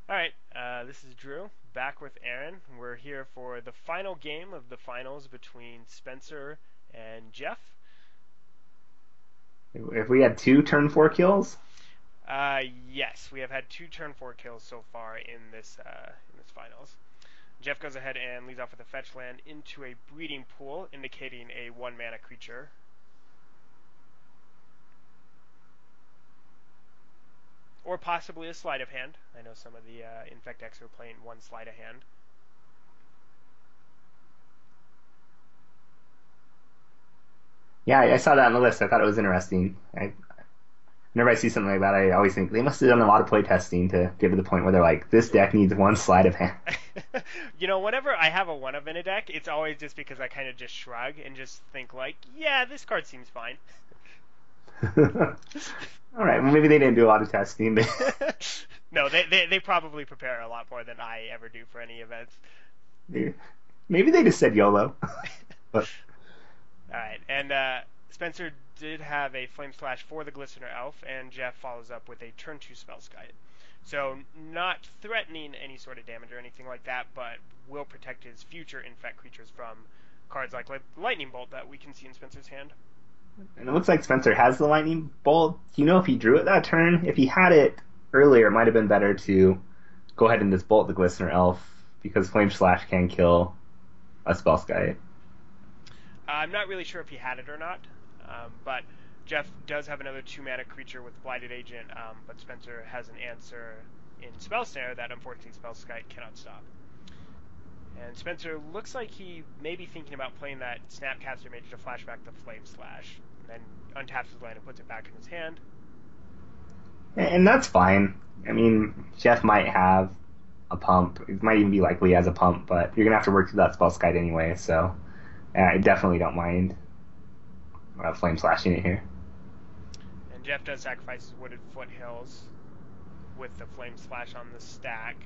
All right, this is Drew, back with Aaron. We're here for the final game of the finals between Spencer and Geoff. If we had two turn 4 kills, Yes, we have had two turn four kills so far in this finals. Geoff goes ahead and leads off with a fetch land into a breeding pool, indicating a one mana creature. Or possibly a sleight of hand. I know some of the Infect decks are playing one sleight of hand. yeah, I saw that on the list. I thought it was interesting. Whenever I see something like that, I always think they must have done a lot of play testing to get to the point where they're like, this deck needs one sleight of hand. Whenever I have a one of in a deck, it's always just because I kind of just shrug and just think like, yeah, this card seems fine. All right, well, maybe they didn't do a lot of testing. No, they probably prepare a lot more than I ever do for any events. Maybe they just said YOLO. But All right, and Spencer did have a Flame Slash for the Glistener Elf, and Geoff follows up with a turn 2 Spellskite. So not threatening any sort of damage or anything like that, but will protect his future Infect creatures from cards like Lightning Bolt that we can see in Spencer's hand. and it looks like Spencer has the lightning bolt. Do you know if he drew it that turn? If he had it earlier, it might have been better to go ahead and just bolt the Glistener Elf because Flame Slash can kill a Spellskite. I'm not really sure if he had it or not, but Geoff does have another 2 mana creature with Blighted Agent, but Spencer has an answer in Spell Snare that unfortunately Spellskite cannot stop. And Spencer looks like he may be thinking about playing that Snapcaster Mage to flashback the Flame Slash, and then untaps his land and puts it back in his hand. And that's fine. I mean, Jeff might have a pump. It might even be likely he has a pump, but you're going to have to work through that Spellskite anyway, so I definitely don't mind Flame Slashing it here. And Geoff does sacrifice his Wooded Foothills with the Flame Slash on the stack.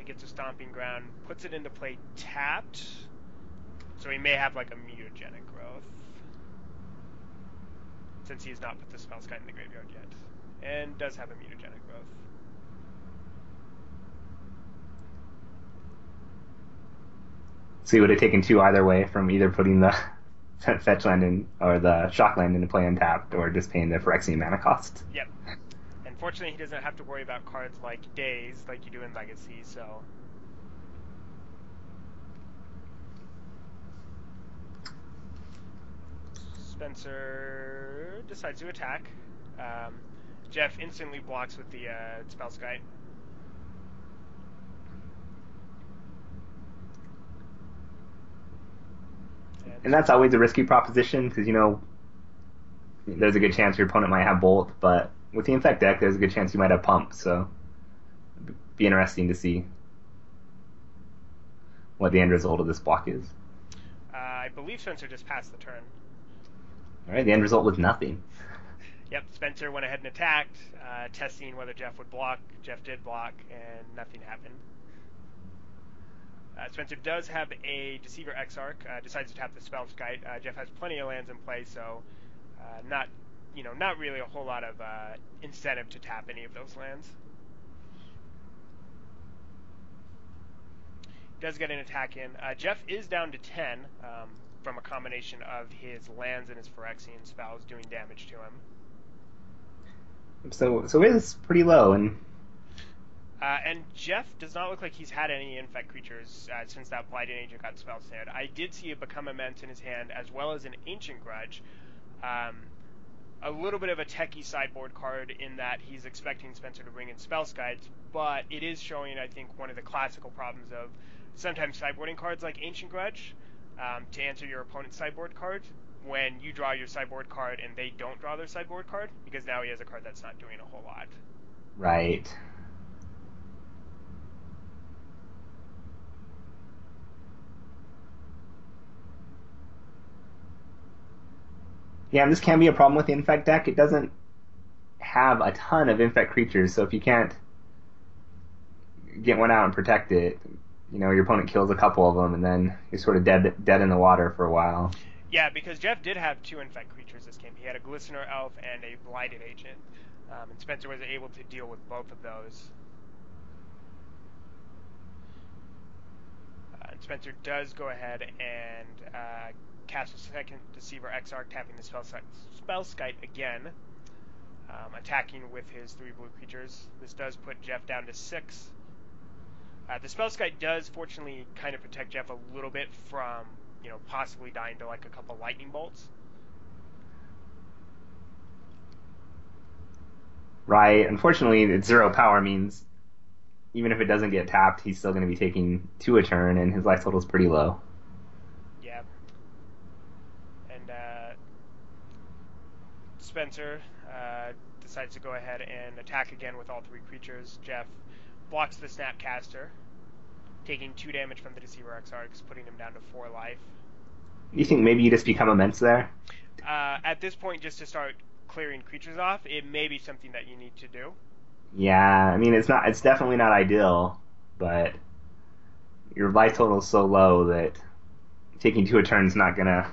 Gets a Stomping Ground, puts it into play tapped, so he may have like a Mutagenic Growth, since he has not put the Spellskite in the graveyard yet, and does have a Mutagenic Growth. So he would have taken two either way from either putting the fetch land in or the shock land into play untapped or just paying the Phyrexian mana cost. Yep. Unfortunately, he doesn't have to worry about cards like Daze like you do in Legacy, so... Spencer decides to attack. Geoff instantly blocks with the Spellskite. And that's always a risky proposition because, there's a good chance your opponent might have Bolt, but with the Infect deck, there's a good chance you might have Pump, so it'd be interesting to see what the end result of this block is. I believe Spencer just passed the turn. All right, the end result was nothing. Yep, Spencer went ahead and attacked, testing whether Geoff would block. Geoff did block, and nothing happened. Spencer does have a Deceiver Exarch, decides to tap the Spellskite. Geoff has plenty of lands in play, so not really a whole lot of incentive to tap any of those lands. Does get an attack in. Geoff is down to 10 from a combination of his lands and his Phyrexian spells doing damage to him. So it is pretty low, and Geoff does not look like he's had any Infect creatures since that Blighted Agent got spell snared. I did see a Become Immense in his hand, as well as an Ancient Grudge. A little bit of a techie sideboard card in that he's expecting Spencer to bring in Spellskites, but it is showing, I think, one of the classical problems of sometimes sideboarding cards like Ancient Grudge to answer your opponent's sideboard card when you draw your sideboard card and they don't draw their sideboard card, because now he has a card that's not doing a whole lot. right. Yeah, and this can be a problem with the Infect deck. It doesn't have a ton of Infect creatures, so if you can't get one out and protect it, your opponent kills a couple of them, and then you're sort of dead in the water for a while. Yeah, because Geoff did have two Infect creatures this game. He had a Glistener Elf and a Blighted Agent. And Spencer was able to deal with both of those. And Spencer does go ahead and cast a second Deceiver Exarch, tapping the Spellskite again, attacking with his 3 blue creatures. This does put Geoff down to 6. The Spellskite does fortunately kind of protect Geoff a little bit from, possibly dying to like a couple lightning bolts. Right. Unfortunately, it's 0 power means even if it doesn't get tapped, he's still going to be taking 2 a turn, and his life total is pretty low. Yeah. And Spencer decides to go ahead and attack again with all 3 creatures. Geoff blocks the Snapcaster, taking 2 damage from the Deceiver Exarch, putting him down to 4 life. You think maybe you just become immense there? At this point, just to start clearing creatures off, it may be something that you need to do. Yeah, I mean it's definitely not ideal, but your life total is so low that taking 2 a turn is not gonna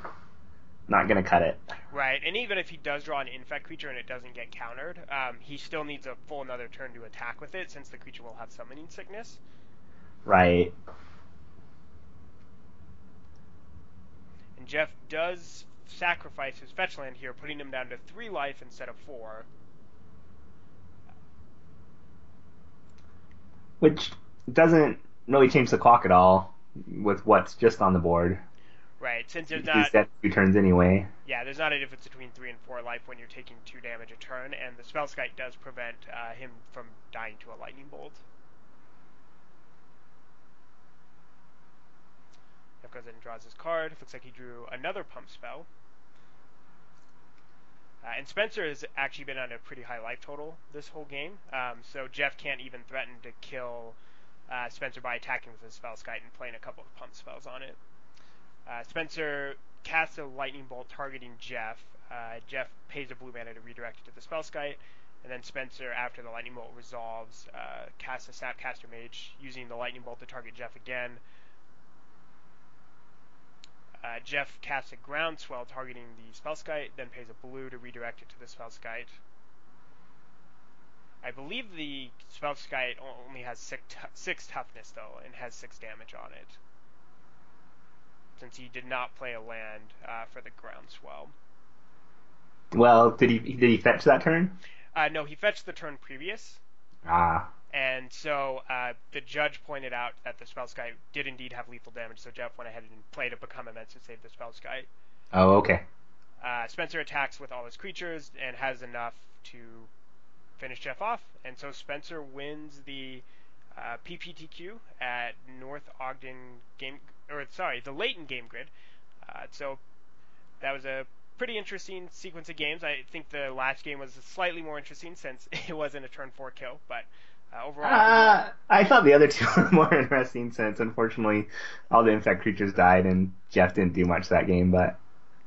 cut it. Right, and even if he does draw an infect creature and it doesn't get countered, he still needs a full another turn to attack with it, since the creature will have summoning sickness. Right. And Geoff does sacrifice his fetch land here, putting him down to 3 life instead of 4. Which doesn't really change the clock at all with what's just on the board. Right, since there's He's not... dead 2 turns anyway. Yeah, there's not a difference between 3 and 4 life when you're taking 2 damage a turn, and the Spellskite does prevent him from dying to a lightning bolt. Geoff goes ahead and draws his card. Looks like he drew another pump spell. And Spencer has actually been on a pretty high life total this whole game, so Geoff can't even threaten to kill Spencer by attacking with his Spellskite and playing a couple of pump spells on it. Spencer casts a lightning bolt targeting Geoff. Geoff pays a blue mana to redirect it to the Spellskite, and then Spencer, after the lightning bolt resolves, casts a Snapcaster Mage, using the lightning bolt to target Geoff again. Geoff casts a Groundswell targeting the Spellskite, then pays a blue to redirect it to the Spellskite. I believe the Spellskite only has 6 toughness, though, and has 6 damage on it, since he did not play a land for the Groundswell. Well, did he fetch that turn? No, he fetched the turn previous. Ah. And so the judge pointed out that the Spellskite did indeed have lethal damage, so Geoff went ahead and played a Become Immense to save the Spellskite. Oh, okay. Spencer attacks with all his creatures and has enough to finish Geoff off, and so Spencer wins the PPTQ at the Layton Game Grid. So that was a pretty interesting sequence of games. I think the last game was slightly more interesting since it wasn't a turn 4 kill, but overall... I thought the other 2 were more interesting since, unfortunately, all the infect creatures died and Geoff didn't do much that game, but...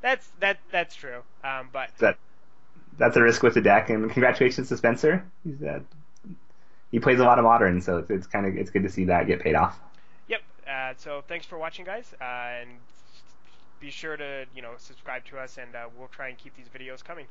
That's true, but... That's a risk with the deck, and congratulations to Spencer. He plays a lot of Modern, so it's good to see that get paid off. Yep, so thanks for watching, guys, and be sure to subscribe to us, and we'll try and keep these videos coming.